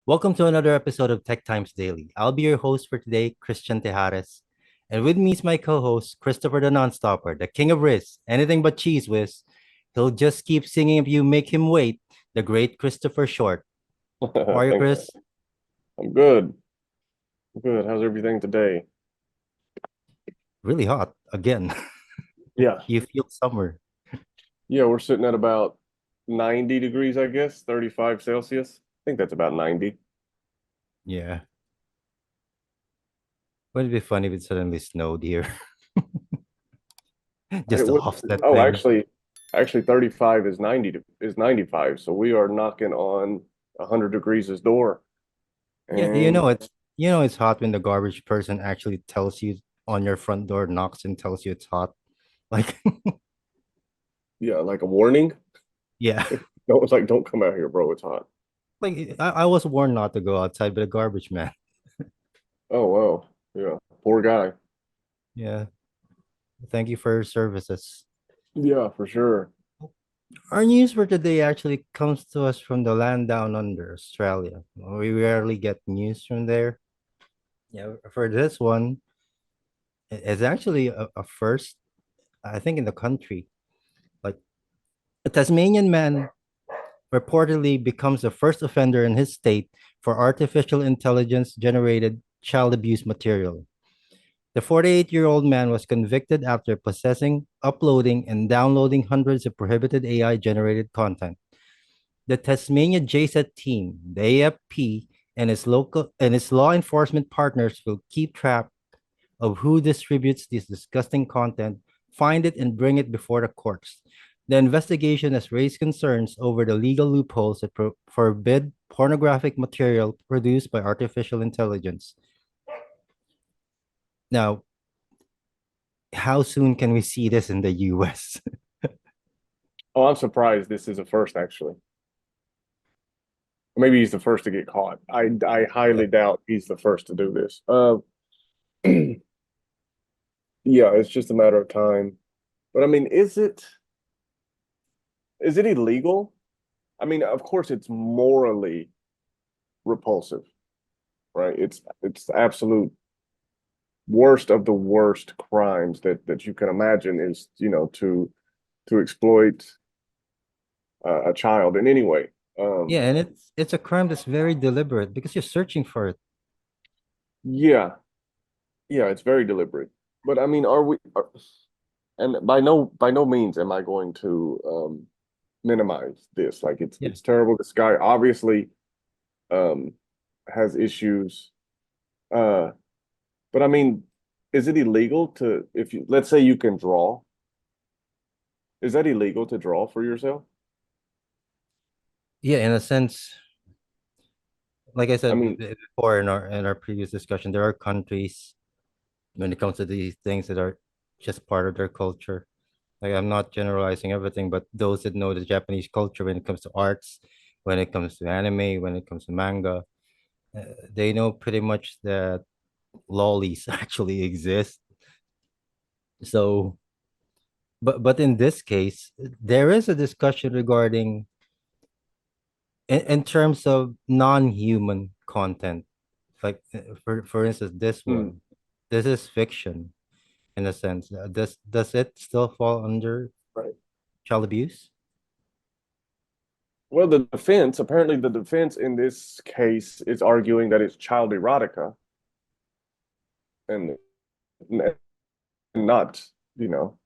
Welcome to another episode of Tech Times Daily. I'll be your host for today, Christian Tejares. And with me is my co-host, Christopher the Nonstopper, the king of Riz, anything but cheese whiz. He'll just keep singing if you make him wait, the great Christopher Short. How are you, Thanks. Chris? I'm good. I'm good. How's everything today? Really hot again. Yeah. You feel summer. Yeah, we're sitting at about 90 degrees, I guess, 35 Celsius. I think that's about 90. Yeah. Wouldn't it be funny if it suddenly snowed here? Just It to would, offset oh, things. actually 35 is 95. So we are knocking on 100 degrees' door. Yeah, And it's hot when the garbage person actually tells you on your front door, knocks and tells you it's hot. Like, yeah, like a warning. yeah. No, it's like, don't come out here, bro. It's hot. Like I was warned not to go outside by the garbage man. Oh, wow. Yeah. Poor guy. Yeah. Thank you for your services. Yeah, for sure. Our news for today actually comes to us from the land down under Australia. We rarely get news from there. Yeah, for this one, it's actually a first, I think, in the country. Like a Tasmanian man reportedly becomes the first offender in his state for artificial intelligence generated child abuse material. The 48-year-old man was convicted after possessing, uploading, and downloading hundreds of prohibited AI generated content. The Tasmania JSET team, the AFP, and its law enforcement partners will keep track of who distributes this disgusting content, find it, and bring it before the courts. The investigation has raised concerns over the legal loopholes that forbid pornographic material produced by artificial intelligence. Now, how soon can we see this in the US? Oh, I'm surprised this is a first, actually. Maybe he's the first to get caught. I Yeah. highly doubt he's the first to do this. Yeah, it's just a matter of time. But I mean, is it illegal? I mean, of course it's morally repulsive, right? It's the absolute worst of the worst crimes that you can imagine is, to exploit a child in any way. Yeah, and it's a crime that's very deliberate because you're searching for it. Yeah, yeah, it's very deliberate. But I mean, and by no means am I going to minimize this. Like Yeah. it's terrible. This guy obviously um has issues. Uh but I mean, is it illegal to if you let's say you can draw, is that illegal to draw for yourself? Yeah, in a sense, like I I said mean, before in our previous discussion, there are countries when it comes to these things that are just part of their culture. Like I'm not generalizing everything, but those that know the Japanese culture when it comes to arts, when it comes to anime, when it comes to manga, they know pretty much that lollies actually exist. So, but in this case, there is a discussion regarding in terms of non-human content. Like for instance, this hmm, one, this is fiction in a sense. Does it still fall under right. child abuse? Well, apparently the defense in this case is arguing that it's child erotica and not, you know,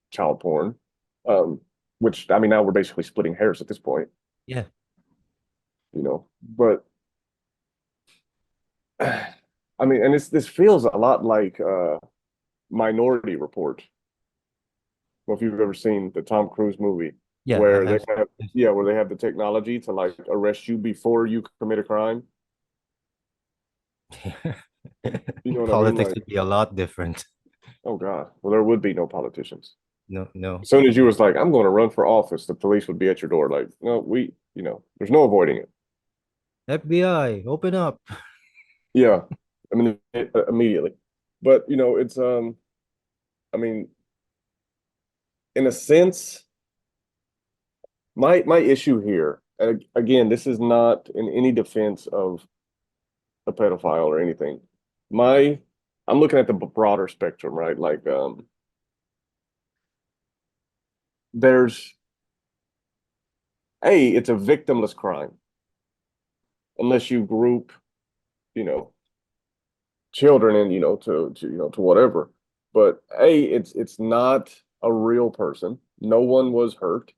child porn. Um, which I mean, now we're basically splitting hairs at this point, Yeah. you know. But I mean, and this feels a lot like Minority Report. Well, if you've ever seen the Tom Cruise movie Yeah, where they I've have, yeah, where they have the technology to like arrest you before you commit a crime. You know what I mean? politics Like, would be a lot different. oh God, well, there would be no politicians. No, no. As soon as you was like, I'm going to run for office, the police would be at your door. Like, no, there's no avoiding it. FBI, open up. Yeah, I mean, immediately. But it's I mean, in a sense, my issue here, and again, this is not in any defense of a pedophile or anything. My, I'm looking at the broader spectrum, right? Like, there's it's a victimless crime unless you group, you know, children and to whatever. But it's not a real person. No one was hurt.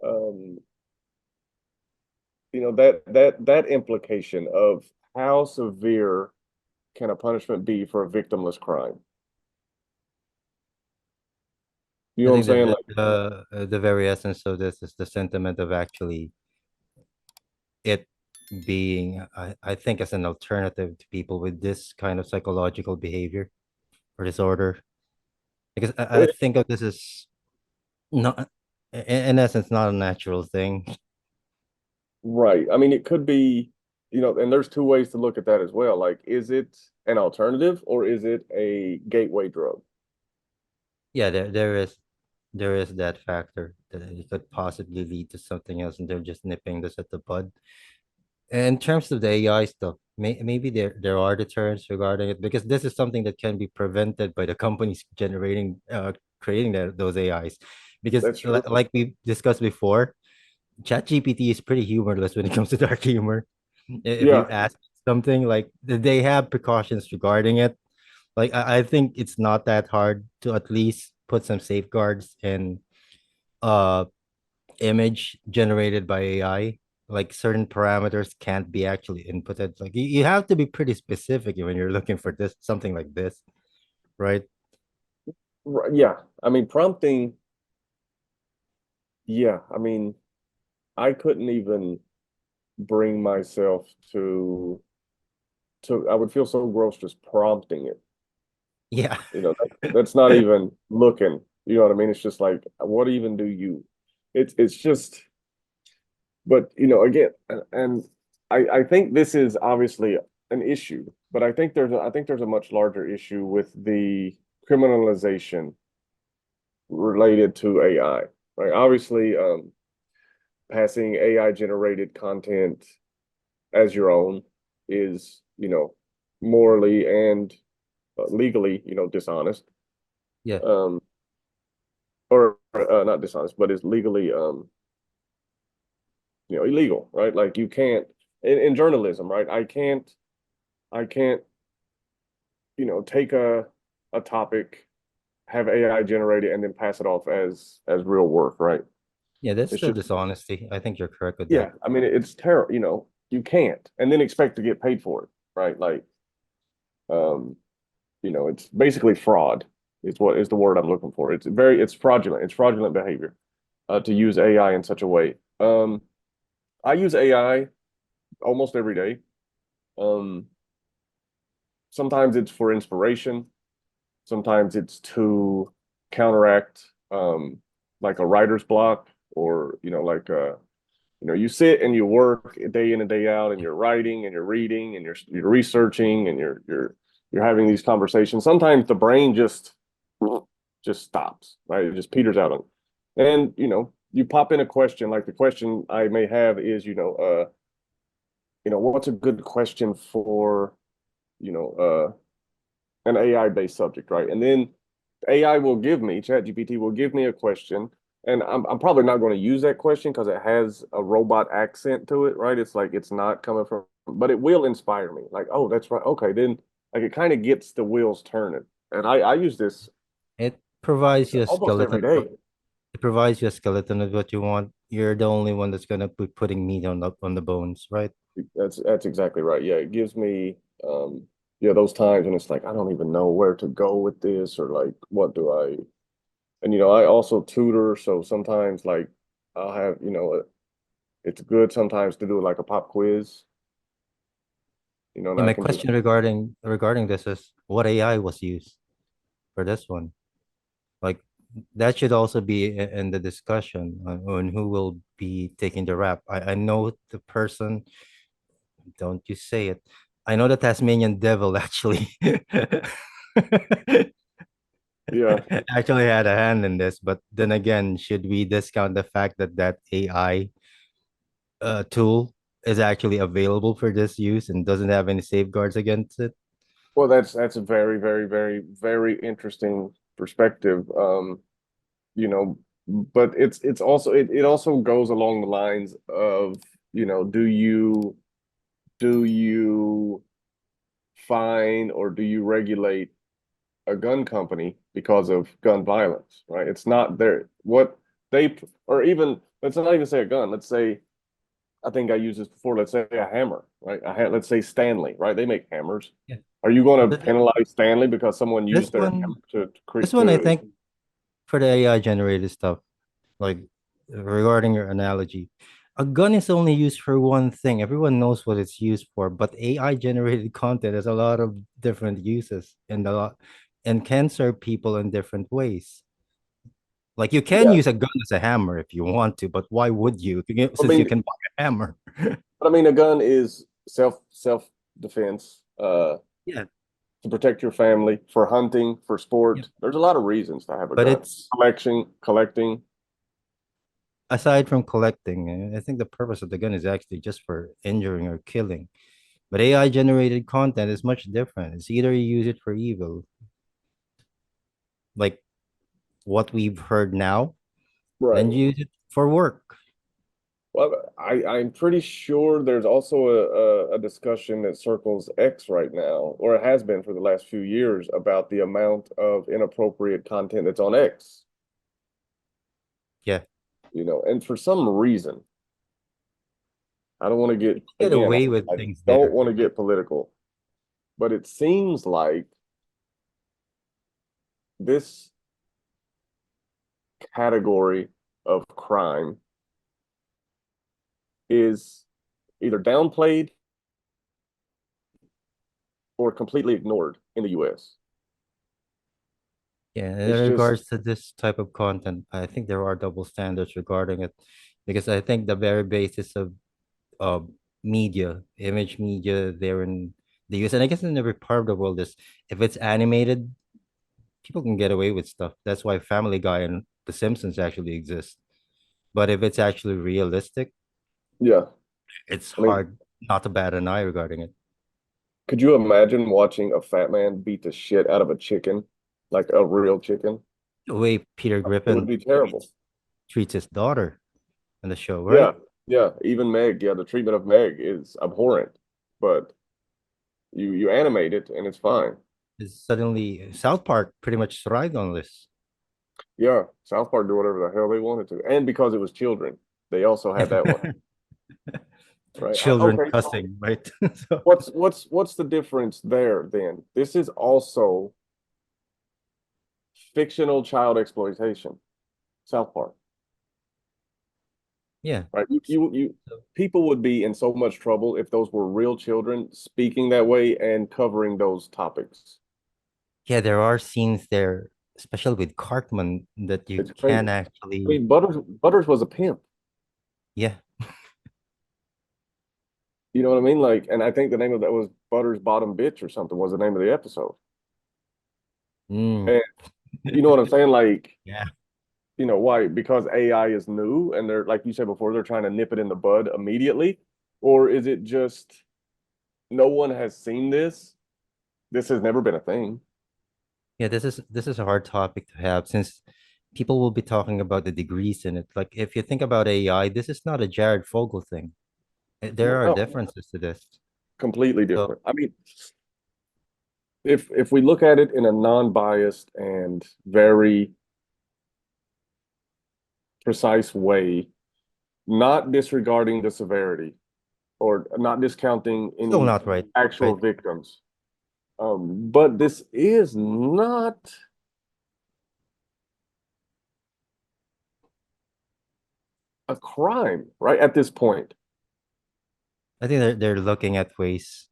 Um, that implication of how severe can a punishment be for a victimless crime? You I know what I'm think that saying? Like, the very essence of this is the sentiment of actually it being, I think, as an alternative to people with this kind of psychological behavior or disorder. Because I it, think of this as not, in essence, not a natural thing. right. I mean, it could be, and there's two ways to look at that as well. Like, is it an alternative or is it a gateway drug? Yeah, there is that factor that it could possibly lead to something else, and they're just nipping this at the bud. In terms of the AI stuff, maybe there are deterrents regarding it because this is something that can be prevented by the companies creating those AIs. Because That's true. like we discussed before, ChatGPT is pretty humorless when it comes to dark humor. If you Yeah, ask something like they have precautions regarding it. Like I think it's not that hard to at least put some safeguards in uh image generated by AI. Like certain parameters can't be actually inputted. Like you have to be pretty specific when you're looking for this something like this, right? yeah. I mean, prompting. Yeah, I mean, I couldn't even bring myself to. I would feel so gross just prompting it. Yeah. That's not even looking. You know what I mean? It's just like, what even do you? It's just, but again, and I think this is obviously an issue, but I think there's a much larger issue with the criminalization related to AI. Right? Obviously, passing AI generated content as your own is, morally and legally, dishonest. Yeah. Um, or not dishonest, but is legally, illegal, right? Like you can't in journalism, right? I can't, take a topic, have AI generate it, and then pass it off as real work, right? Yeah, that's It's still just, dishonesty. I think you're correct with that. yeah. I mean, it's terrible. You can't, and then expect to get paid for it, right? Like, um, it's basically fraud. Is what is the word I'm looking for. It's fraudulent. It's fraudulent behavior to use AI in such a way. I use AI almost every day. Um, Sometimes it's for inspiration. Sometimes it's to counteract like a writer's block or like you sit and you work day in and day out and you're writing and you're reading and you're researching and you're having these conversations. Sometimes the brain just stops, right? It just peters out on. And you pop in a question like the question I may have is what's a good question for you know an AI based subject, right? And then AI will give me, ChatGPT will give me a question, and I'm probably not going to use that question because it has a robot accent to it, right? It's like it's not coming from, but it will inspire me. Like, oh, that's right. Okay, then like it kind of gets the wheels turning. And I use this It provides you a almost skeleton. every day. It provides you a skeleton of what you want. You're the only one that's gonna be putting meat on the bones, right? That's exactly right. Yeah, it gives me those times when it's like I don't even know where to go with this or like what do I and I also tutor, so sometimes like I'll have, it's good sometimes to do like a pop quiz, and Yeah, I my can just question regarding this is what AI was used for this one. Like that should also be in the discussion on who will be taking the rap. I know the person, don't you say it. I know the Tasmanian devil actually yeah, actually had a hand in this, but then again, should we discount the fact that that AI tool is actually available for this use and doesn't have any safeguards against it. Well, that's a very, very, very, very interesting perspective. You know, but it's also it also goes along the lines of, do you fine or do you regulate a gun company because of gun violence, right? It's not their what they or even let's not even say a gun. Let's say I think I used this before. Let's say a hammer, right? Let's say Stanley, right? They make hammers. Yeah. Are you going to But penalize Stanley because someone this used their one, hammer to this create one, I to? think for the AI generated stuff, like regarding your analogy, a gun is only used for one thing. Everyone knows what it's used for, but AI generated content has a lot of different uses and can serve people in different ways. Like you can Yeah, use a gun as a hammer if you want to, but why would you? I Since you mean, can buy a hammer. a gun is self defense, Yeah, to protect your family, for hunting, for yeah. sport. There's a lot of reasons to have a But gun. it's Collecting. aside from collecting, I think the purpose of the gun is actually just for injuring or killing. But AI generated content is much different. It's either you use it for evil, like what we've heard now, Right. and use it for work. Well, I'm pretty sure there's also a discussion that circles X right now, or it has been for the last few years, about the amount of inappropriate content that's on X. Yeah, And for some reason, I don't want to get, get again, away with I things don't there. want to get political, but it seems like this category of crime is either downplayed or completely ignored in the US. Yeah, in It's just, regards to this type of content, I think there are double standards regarding it because I think the very basis of uh, media, image media, there in the US, and I guess in every part of the world is if it's animated, people can get away with stuff. That's why Family Guy and The Simpsons actually exist. But if it's actually realistic, yeah. it's I mean, hard not to bat an eye regarding it. could you imagine watching a fat man beat the shit out of a chicken, like a real chicken? The way Peter It would Griffin be terrible. treats his daughter in the show, Yeah, right? yeah. Even Meg, yeah, the treatment of Meg is abhorrent, but you animate it and it's fine. Is suddenly South Park pretty much thrived on this. Yeah, South Park do whatever the hell they wanted to, and because it was children, they also had that one, right? Children Okay, cussing, right? So what's the difference there then? This is also fictional child exploitation. South Park, yeah. right? People would be in so much trouble if those were real children speaking that way and covering those topics. Yeah, there are scenes there, especially with Cartman, that you It's crazy. can I actually, mean, Butters was a pimp. yeah. You know what I mean? Like, and I think the name of that was Butters Bottom Bitch or something was the name of the episode. Mm. And you know what I'm saying? Like, Yeah. why? Because AI is new and they're, like you said before, they're trying to nip it in the bud immediately. Or is it just no one has seen this? This has never been a thing. Yeah, this is a hard topic to have since people will be talking about the degrees in it. Like if you think about AI, this is not a Jared Fogle thing. There are No, differences to this. completely So different. I mean, if we look at it in a non-biased and very precise way, not disregarding the severity or not discounting still any not right, actual right? victims. But this is not a crime, right? At this point, I think they're looking at ways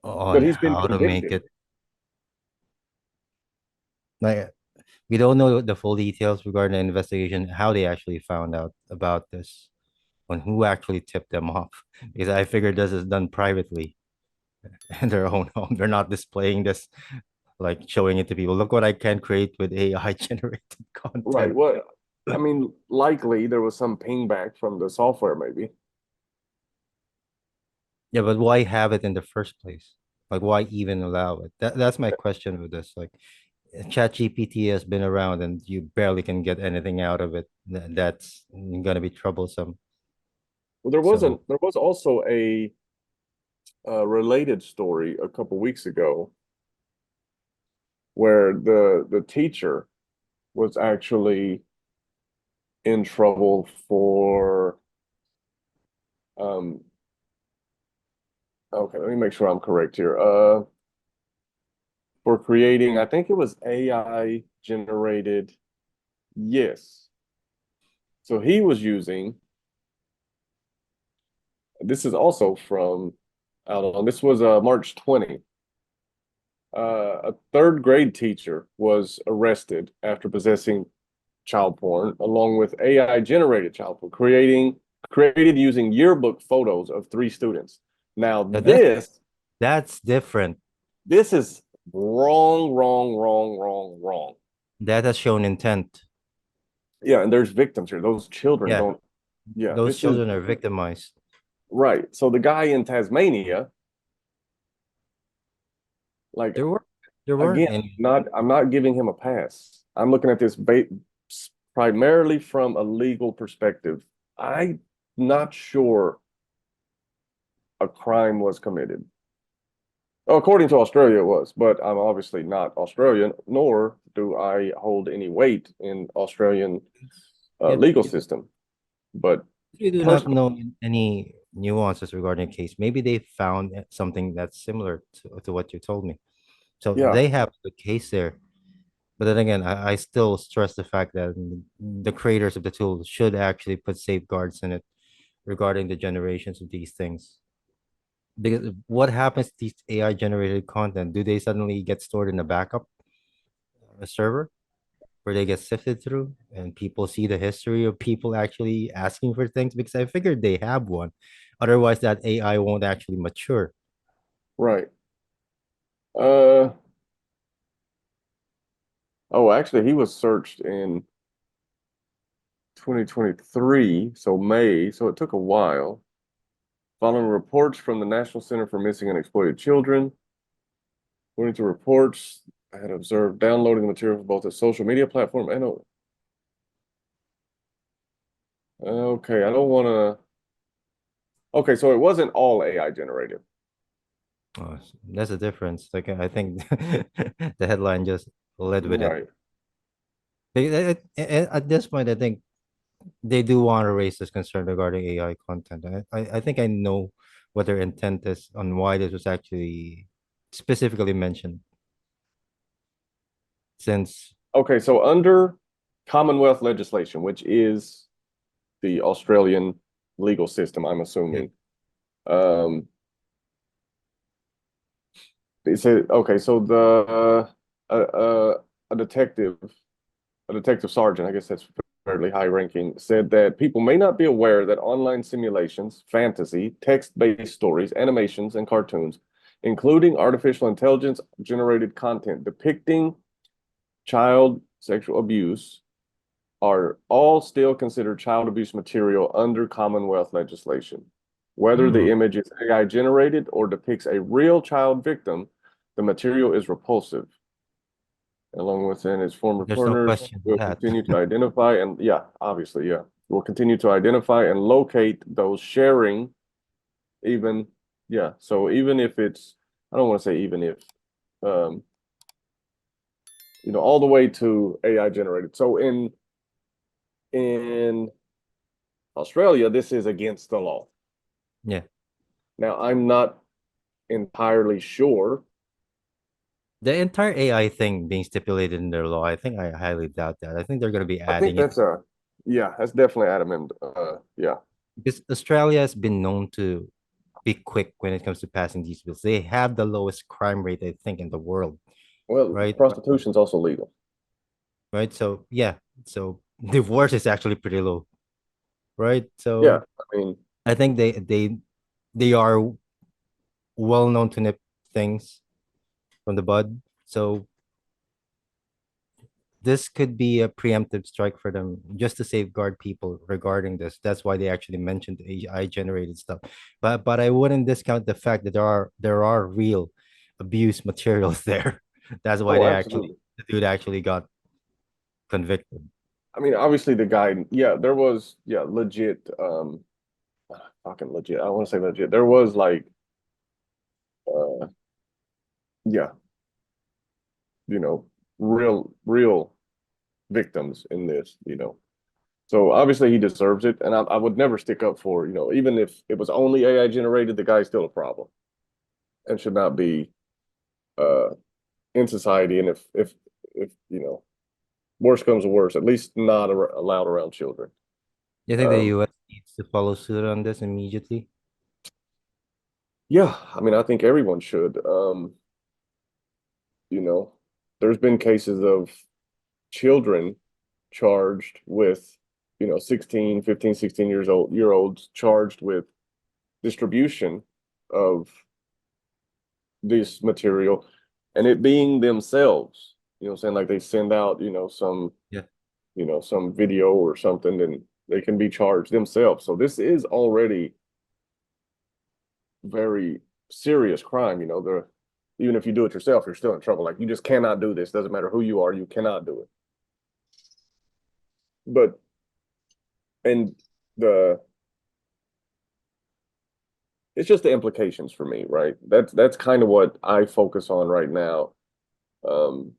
but on he's been how to make convicted. it. Like we don't know the full details regarding the investigation, how they actually found out about this, and who actually tipped them off. Because I figured this is done privately in their own home. They're not displaying this, like showing it to people. Look what I can create with AI generated Right. content. What? I mean, likely there was some ping back from the software, maybe. Yeah, but why have it in the first place? Like, why even allow it? That's my question with this. Like, ChatGPT has been around, and you barely can get anything out of it. That's gonna be troublesome. Well, So there was also a related story a couple weeks ago where the teacher was actually in trouble for um okay, let me make sure I'm correct here. For creating, I think it was AI generated. Yes. So he was using, this is also from out on, this was March 20. A third grade teacher was arrested after possessing child porn along with AI generated child porn, created using yearbook photos of three students. Now that, that's that's different. this is wrong, wrong, wrong, wrong, wrong. That has shown intent. Yeah, and there's victims here. Those children Yeah, don't, yeah, those this is children are victimized. right. So the guy in Tasmania, like There were there weren't again, any. I'm not giving him a pass. I'm looking at this primarily from a legal perspective. I'm not sure a crime was committed. According to Australia, it was, but I'm obviously not Australian, nor do I hold any weight in Australian If, legal if system. But you do not personally, know any nuances regarding the case, maybe they found something that's similar to what you told me. So yeah, they have the case there. But then again, I still stress the fact that the creators of the tool should actually put safeguards in it regarding the generations of these things. Because what happens to these AI generated content? Do they suddenly get stored in a backup a server where they get sifted through and people see the history of people actually asking for things? Because I figured they have one. Otherwise, that AI won't actually mature. right. Uh, oh, actually, he was searched in 2023, so May, so it took a while. Following reports from the National Center for Missing and Exploited Children, according to reports, I had observed downloading the material for both a social media platform and a, okay, I don't want to. Okay, so it wasn't all AI generated. Oh, that's a difference. Like I think the headline just led with it. Right. At this point, I think they do want to raise this concern regarding AI content. I think I know what their intent is on why this was actually specifically mentioned. Since Okay, so under Commonwealth legislation, which is the Australian legal system, I'm yeah, assuming, um, it said, okay, so uh, uh, a detective, a detective sergeant, I guess that's fairly high ranking, said that people may not be aware that online simulations, fantasy, text-based stories, animations, and cartoons, including artificial intelligence generated content depicting child sexual abuse, are all still considered child abuse material under Commonwealth legislation. Whether hmm, the image is AI generated or depicts a real child victim, the material is repulsive. Along with its former there's no partners, question to will that. continue to identify and, yeah, obviously, yeah, we'll continue to identify and locate those sharing, even, yeah. So even if it's, I don't want to say even if, um, all the way to AI generated. So in Australia, this is against the law. Yeah. Now, I'm not entirely sure. The entire AI thing being stipulated in their law, I think I highly doubt that. I think they're going to be I think adding it that's a, yeah, that's definitely Adam and yeah. because Australia has been known to be quick when it comes to passing these bills. They have the lowest crime rate, I think, in the world, Well, right? prostitution's also legal. Right. So yeah, so divorce is actually pretty low, right? Yeah, So I mean, I think they are well known to nip things from the bud. So this could be a preemptive strike for them just to safeguard people regarding this. That's why they actually mentioned AI generated stuff. But I wouldn't discount the fact that there are real abuse materials there. That's why Oh, they actually absolutely. the dude actually got convicted. I mean, obviously the guy, yeah, there was, yeah, legit, fucking legit. I want to say legit. There was like, uh, yeah, you know, real victims in this, you know. So obviously he deserves it, and I would never stick up for, you know, even if it was only AI generated, the guy's still a problem and should not be uh in society. And if you know, worse comes to worse, at least not allowed around children. You think the Um, US needs to follow suit on this immediately? yeah, I mean, I think everyone should. You know, there's been cases of children charged with, you know, 16, 15, 16 year olds charged with distribution of this material and it being themselves, you know, saying like they send out, Yeah. some video or something and they can be charged themselves. So this is already very serious crime, you know, even if you do it yourself, you're still in trouble. Like you just cannot do this. Doesn't matter who you are, you cannot do it. But and the it's just the implications for me, right? That's kind of what I focus on right now. Um,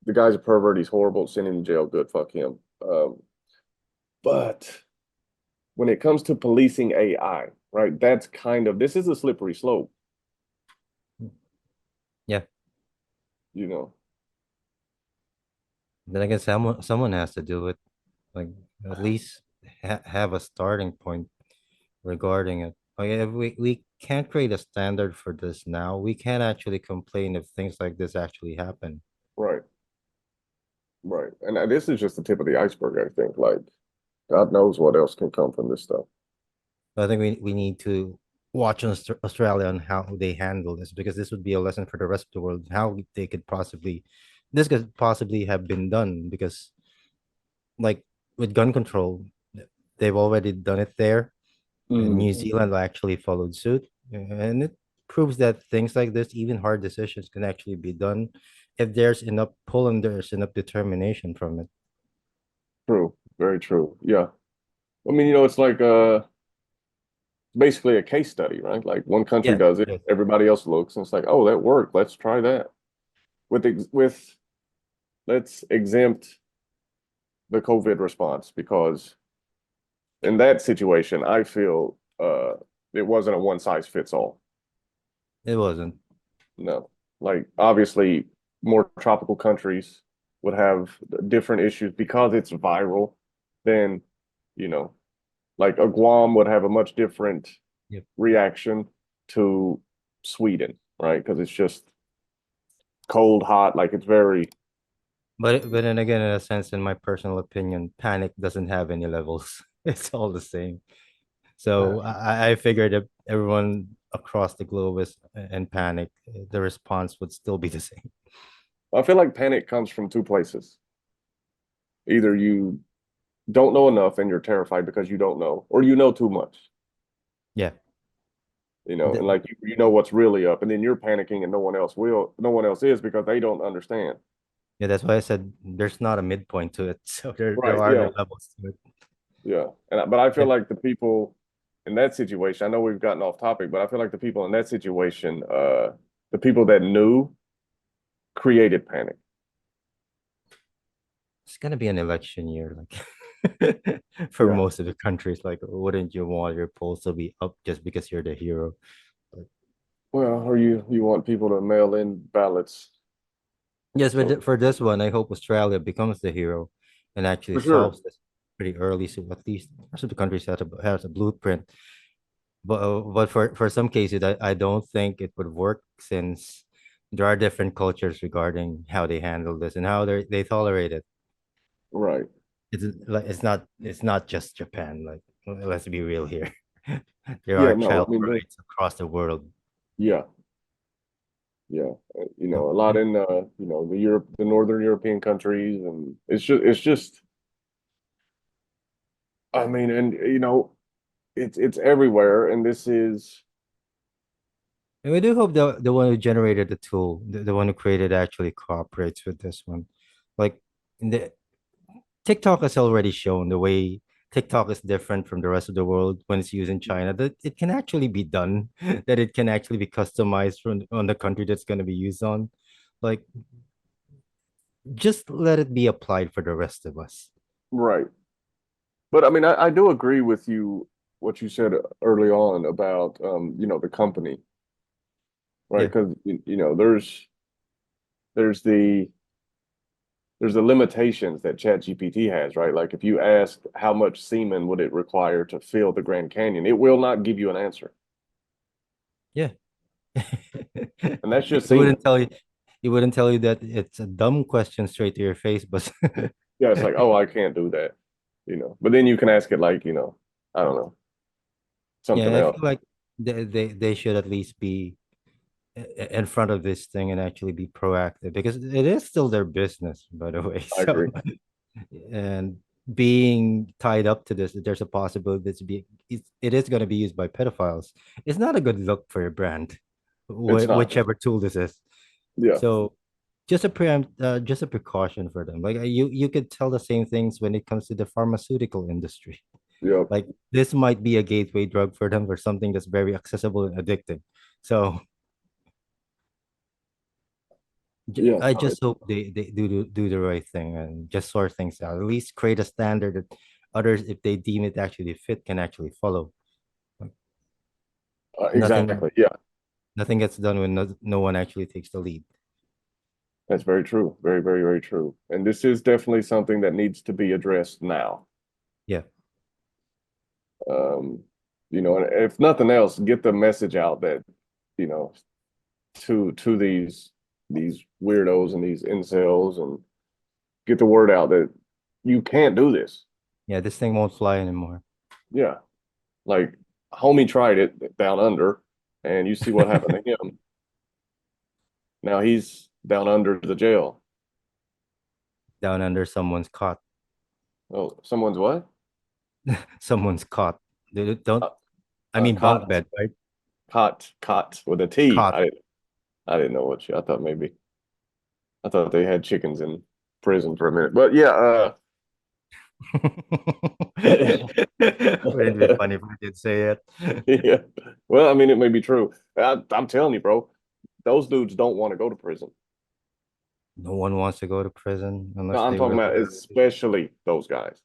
the guy's a pervert. He's horrible. Send him to jail. Good. Fuck him. But when it comes to policing AI, right? This is a slippery slope, Yeah. you know. Then I guess someone has to do it. Like at least have a starting point regarding it. Like if we can't create a standard for this now, we can't actually complain if things like this actually happen. Right, right. And this is just the tip of the iceberg, I think. Like, God knows what else can come from this stuff. So I think we need to watch Australia on how they handle this because this would be a lesson for the rest of the world how they could possibly this could possibly have been done because like with gun control they've already done it there and New Mm, Zealand actually followed suit and it proves that things like this even hard decisions can actually be done if there's enough pull and there's enough determination from it. true, very true. Yeah. I mean, you know, it's like basically a case study, right? Like one country Yeah, does it, yes. everybody else looks, and it's like, oh, that worked. Let's try that. With let's exempt the COVID response because in that situation, I feel it wasn't a one size fits all. It wasn't. No, like obviously more tropical countries would have different issues because it's viral than, you know, like a Guam would have a much different Yep. reaction to Sweden, right? Because it's just cold, hot, like it's very, But then again, in a sense, in my personal opinion, panic doesn't have any levels. It's all the same. So I figured if everyone across the globe is in panic, the response would still be the same. I feel like panic comes from two places. Either you don't know enough and you're terrified because you don't know, or you know too much, Yeah. you know, and Th- like you know what's really up, and then you're panicking and no one else is because they don't understand. Yeah, that's why I said there's not a midpoint to it. So there Right. are Yeah. no levels to it. Yeah. But I feel Yeah. like the people in that situation, I know we've gotten off topic, but I feel like the people in that situation, the people that knew created panic. It's gonna be an election year, like for Yeah. most of the countries. Like, wouldn't you want your polls to be up just because you're the hero? Like, Well, or you want people to mail in ballots. yes, but So for this one, I hope Australia becomes the hero and actually for sure. solves this pretty early, so at least the rest of the countries has a blueprint. But for some cases, I don't think it would work since there are different cultures regarding how they handle this and how they tolerate it. Right. It's like it's not just Japan. Like let's be real here. There Yeah, are no, child I mean rights across the world. yeah. Yeah, Um, a lot in the Northern European countries, and it's just I mean, and it's everywhere, and this is And we do hope the one who generated the tool, the one who created actually cooperates with this one. Like the TikTok has already shown the way TikTok is different from the rest of the world when it's used in China, that it can actually be done, that it can actually be customized from on the country that's going to be used on. Like just let it be applied for the rest of us. right. But I mean, I do agree with you what you said early on about the company, right? Yeah. Because there's the there's the limitations that ChatGPT has, right? Like if you ask how much semen would it require to fill the Grand Canyon, it will not give you an answer. Yeah. And that's just It semen. wouldn't tell you it wouldn't tell you that it's a dumb question straight to your face, but Yeah, it's like, oh, I can't do that, But then you can ask it like, I don't know, something yeah, I else. feel like they should at least be in front of this thing and actually be proactive because it is still their business, by the way. I So, agree. and being tied up to this, there's a possibility that it is going to be used by pedophiles. It's not a good look for your brand, It's not. whichever tool this is. Yeah. So, just a precaution for them. Like you could tell the same things when it comes to the pharmaceutical industry. Yep. Like this might be a gateway drug for them or something that's very accessible and addicting. So Yeah. I just hope they do the right thing and just sort things out. At least create a standard that others, if they deem it actually fit, can actually follow. Like, nothing Exactly. Yeah. nothing gets done when no one actually takes the lead. That's very true. Very, very, very true. And this is definitely something that needs to be addressed now. Yeah. Um, and if nothing else, get the message out that, you know, to these weirdos and these incels and get the word out that you can't do this. Yeah, this thing won't fly anymore. Yeah. Like homie tried it down under and you see what happened to him. Now he's down under the jail. Down under someone's cot. Oh, someone's what? Someone's cot. They don't Uh, I mean bunk cot, bed, right? cot with a T. Cot. I didn't know what I thought maybe. I thought they had chickens in prison for a minute. But yeah, Wouldn't it be funny if I did say it? yeah. Well, I mean, it may be true. I'm telling you, bro, those dudes don't want to go to prison. No one wants to go to prison No, unless I'm they talking really, about really do. especially those guys.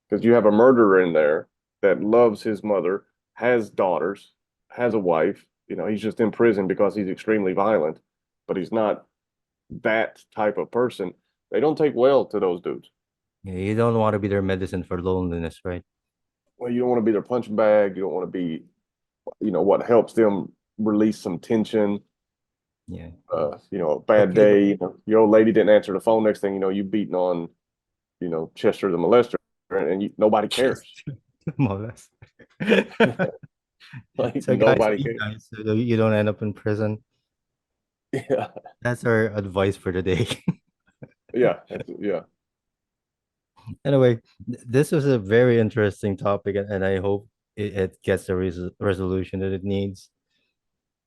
Because you have a murderer in there that loves his mother, has daughters, has a wife. He's just in prison because he's extremely violent, but he's not that type of person. They don't take well to those dudes. Yeah, you don't want to be their medicine for loneliness, right? Well, you don't want to be their punching bag. You don't want to be, what helps them release some tension. Yeah. A bad Okay, day. Your old lady didn't answer the phone. Next thing you know, you beating on, Chester the molester, and nobody cares. just molest. Like So guys, nobody be cares. nice so that you don't end up in prison. Yeah, That's our advice for the day. yeah, yeah. Anyway, this was a very interesting topic, and I hope it gets the resolution that it needs.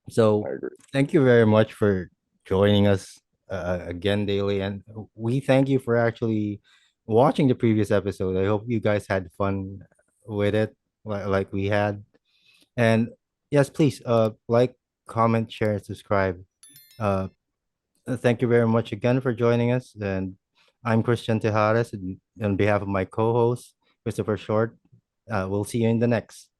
I So, agree. thank you very much for joining us again daily, and we thank you for actually watching the previous episode. I hope you guys had fun with it, like we had. And yes, please, like, comment, share, and subscribe. Uh, thank you very much again for joining us. And I'm Christian Tejares, and on behalf of my co-host Christopher Short. We'll see you in the next.